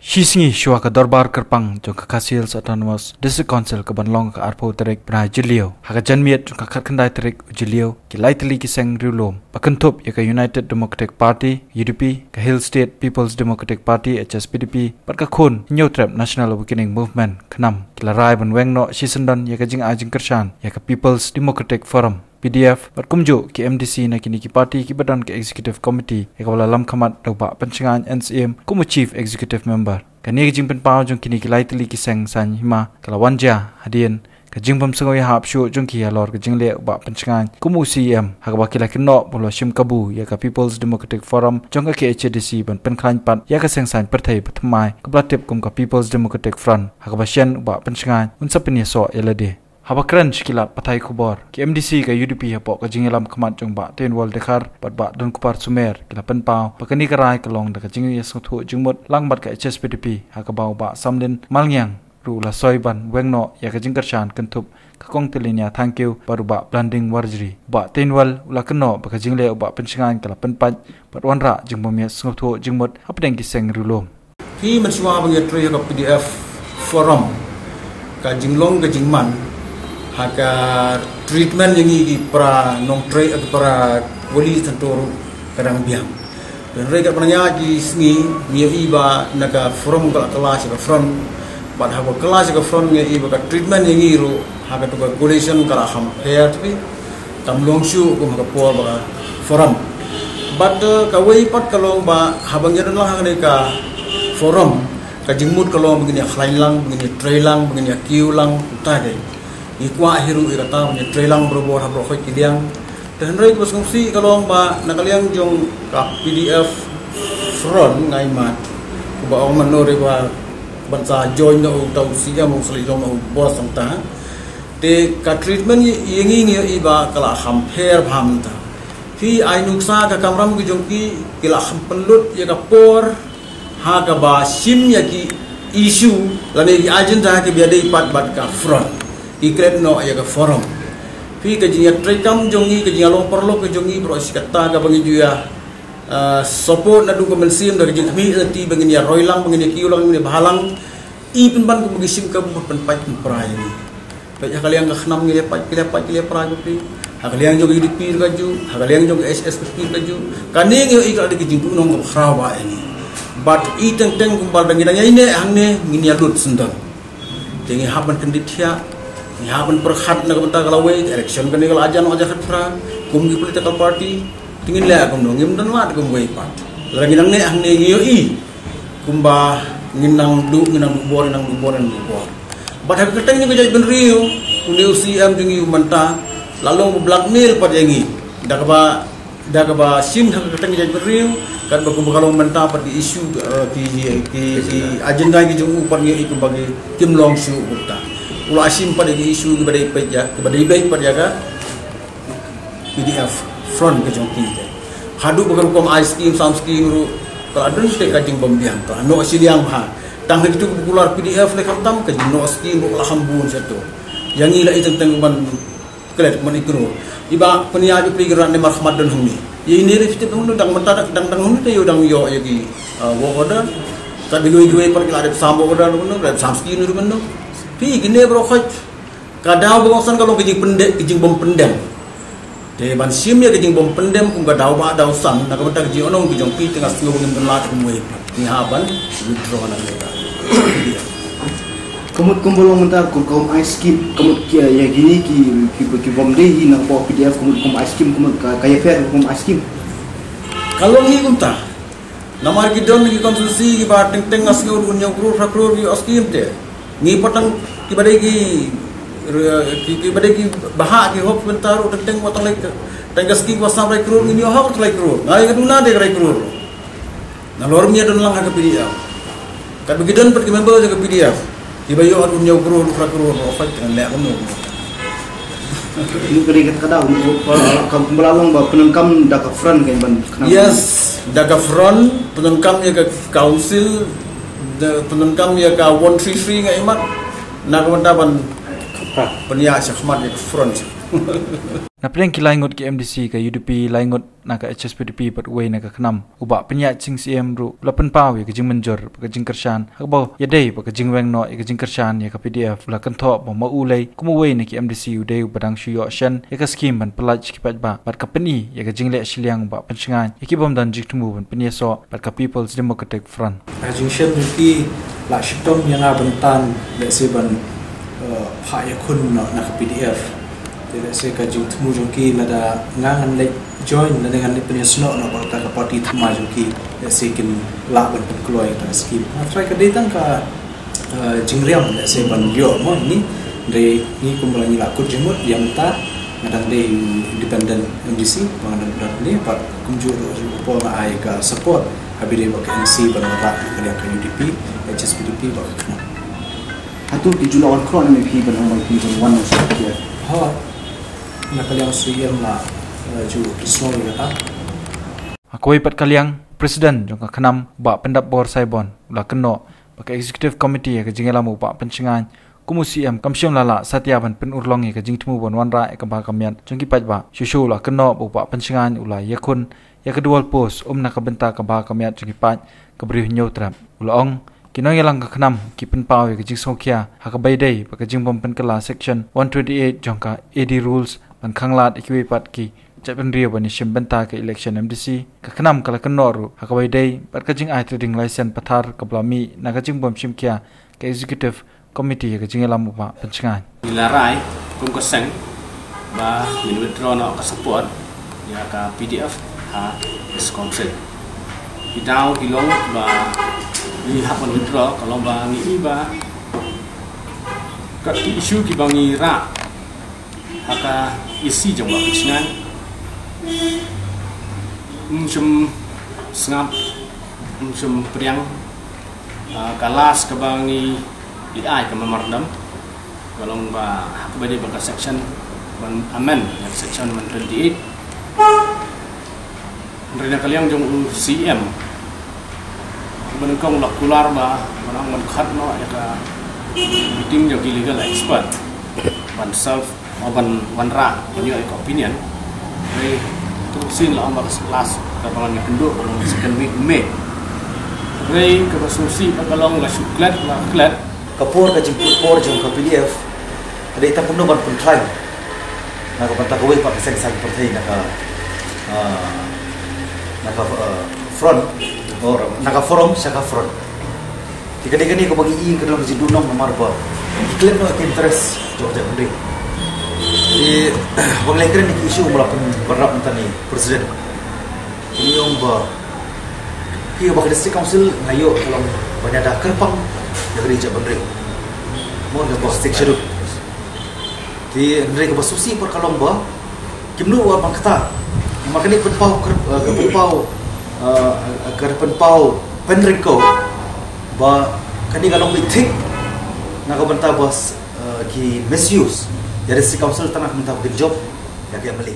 Shisngi shua ka dorbar kerpang jong ka Khasis Autonomous District Council ka banlong ka arpo terek bra jilio haka janmiet jong ka khatkandai terek jilio ki laitli ki seng rilom pakentup ya ka United Democratic Party UDP ka Hill State People's Democratic Party HSPDP pat ka khun Nyotrap National Awakening Movement khnam ki larai ban wengno shisendon ya ka jing ajing kershan ya ka People's Democratic Forum PDF bat kumju ki MDC na kini ki party ki badan ke executive committee ya ka wala lam khamat doba pencengan NCM kumu chief executive member kani ki jing pen pau jong kini ki laitli ki seng san hima kala wanja hadien ka jing bam sengoi hap shu jong ki alor ka jing le ba pencengan kumu CM ha ka bakila kinno bolo shim kabu ya ka People's Democratic Forum jong ka HDC ban pen khlan pat ya ka seng san perthai pathmai ka blatip kum ka People's Democratic Front ha ka basyan ba pencengan un sapni so elade Habakran shikilat patai kubor ki MDC ka UDP hapo ka jingilam khamat jong ba ten wal dekhar pat ba don kupar sumer kila pen pau pakani karai kalong da ka jingi yasuthu jingmut langbat ka HSPDP ha ka bau ba samden malngyang ru la soiban wengno ya ka jingkarshan kentup ka kong telinya thank you baru ba branding warjri ba ten wal ula keno ba ka jingle ba pensingan kala pen pat pat wanra jingbomya suthu jingmut apdeng ki seng rulom ki mensuwa bagi tri ka PDF forum ka jinglong ka jingman haka treatment yang ini para nong tray atau para wali tentu kadang biang dan mereka pernah di sini dia iba naga forum kelas ke front pada haba kelas ke front dia iba ke treatment yang ini ro haka tu ke coalition kalau ham hair tapi tam longshu ko haka por ba forum but kawai pat kalau ba habang jadan lah haka ka forum ka jingmut kalau begini khlain lang begini tray lang begini kiu lang tadi ikwa hiru irata punya trailang berbuat habro khoi kiliang dan rei bos ngsi kalong ba nakaliang jong ka PDF front ngai mat ba ong manore ba bansa join no tau sia mo sli jong no bos ta te ka treatment yengi ngi iba kala ham hair pham ta fi ai nuksa ka kamram ki jong ki kila ham pelut ya ka por ha ka ba sim ya ki issue lane agenda ki biade pat bat ka front ikret no ya ka forum fi ka jinya trekam jongi ka jinya long perlo ka jongi bro sikata ka bangi juya support na du ka mensim da jing mi ti bangi ya roilang bangi ki ulang ni bahalang i pen ban ko bagi sim ka pen pai pen prai ni pa ya kaliang ka khnam ngi pai kile prai ko pi ha kaliang jogi di pir ka ju ha kaliang jogi SS ka pir ka ju kani ngi ikra de jing tu nong ko khrawa ini but i teng teng kumbal bangi da ini hangne ngini alut sendang tengi haban kendithia ya pun perhat nak bentar kalau election kan kalau ajan aja khatra kumgi political party tingin le akum dong ngim dan lat kum wei pat lagi nang ne ang ne ngioi kumba nginang du bor but have keteng ni kejai ben riu uni UCM jungi menta lalu blackmail pat yangi dak ba sim hak keteng kejai ben riu kan ba kumba kalau menta pat di isu ki agenda ki jungu pat ngi ikum bagi kim long shu uta ulah asim pada isu kepada baik pada jaga PDF front ke jongki hadu bukan kom ice cream sam scheme ru kalau ada stek kajing bombiang to no siliang ha tang itu popular PDF le khatam ke no scheme ulah hambun satu yang ila itu tengban kelet man ikro iba penia di pigeran ne marhamat dan humi ini rifte pun dang mentar dang humi te yo dang yo yagi wo order tak dilui par kala sambo order no sam scheme ru no pi gini bro khoj kadau bongsan kalau kijing pendek kijing bom pendem te ban sim ya kijing bom pendem kum kadau ba dau sang nak bentar kijing onong kijong pi tengah singo ngin lat kumwe ni haban withdraw na mereka kemut kumbolong mentar kum ice cream kemut ya gini ki bom deh nak po PDF kemut ice cream kemut kaya fair ice cream kalau ni kumta namar ki don ki konsulsi ki ba teng teng asngur unyang krur ki ice cream te ni patang kibadai ki bahak ki hok bentar teng potong lek tenggas ki wasam rai krur ni hok rai krur ngai kaduna de rai krur na lormia don lang ka PDF ka begidan per member ke PDF ibayo adun nyaw krur krur ofat kan lek kono ni kerikat kadau ni kam belalong ba penengkam dak front kan ban yes dak front penengkam ya ke council penengkam ya ka 133 ngai mat nak mentaban penia syahmat ya front na preng ki laingot ki MDC ka UDP laingot na ka HSPDP pat way na ka khnam uba penyat sing CM ru lapen paw ya ka jing menjor ka jing kershan ha ba ya dei ba ka jing weng no ya ka jing kershan ya ka PDF la kan tho ba ma ulei kuma way na ki MDC udei badang shuyo shan ya ka scheme ban pelaj ki pat ba bat ka peni ya ka jing le shiliang ba pensingan ya ki bom dan jik tumu ban penia so bat ka People's Democratic Front jing shem ki la shitom yang abentan le se ban pha ya kun no na PDF tidak se ka jing tumu jongki nada ngangan le join na dengan le penia sno no ba ta ka party thma jongki le se kin la ban kloi ta scheme try ka datang ka jing riam le se ban yo mo ni de ni kumpulan ni la kut jemut yang ta ngadang de independent MDC bangan dan ni pat kunjur po na ai ka support habire ba ka NC ban ra ka UDP HSPDP ba ka Hatu di julawan kron ni pi ban mai pi ban wan so kia ha na kaliang suyem la ju kisno ya ta akoi pat kaliang president jong ka khnam ba pendap bor saibon la keno ba ka executive committee ka jingela mu ba pensingan kumu CM kamsyong lala satya ban pen urlong ka jingtmu bon wanra ka ba kamyan jongki pat ba shushu la keno bu ba pensingan ula yakun ya kedua pos na ka benta ka ba kamyan jongki pat ka bri nyotra ulong kinoy lang ka khnam ki pen paw ka jing sokhya ha ka baidei ba ka jing bom pen kala section 128 jongka AD rules ban khanglat ikwi pat ki chapen rio bani shimbenta ka election MDC ka khnam kala kanoru ha ka baidei pat ka jing ai trading license pathar ka blami na ka jing bom shimkya ka executive committee ka jingela mu ba pensingan dilarai kum ko seng ba min withdraw no ka support ya ka PDF ha is council bidau kilong ba ni hak man withdraw kalau ba ni ba ka issue ki bangi ra aka isi jong ba pensingan sum sngap sum priang kalas ka bangi AI ke memorandum kalau ba hak bade ba section amend section 128 rena kaliang jong CM benengkong lak kular ba orang man khat no ya ka meeting jong legal expert ban self ban wanra punya opinion re tu sin la amar kelas ka bangan ni kenduk belum second week May re ke basusi kalau la suklat la klat kapur ka jemput por jong ka PDF ada ita puno ban pun try na ka banta kawai pa kasang sang pertai na ka front or na ka forum sa ka front tikani ko bagi i ka dalam jidunong nomor ba claim no interest jog ja bende di wang lekren ni isu mula pun berap tani presiden ini om ba ki ba district council ngayo kalau banyak dah kerpang dari Jawa Bendera, mau nggak bos section di Bendera ke basusi per kalomba, kimnu abang kata, makanya penpau penrengko, ba kani kalong bitik, nak bantah bos ki misuse, jadi si council tanah minta job, ya kayak beli.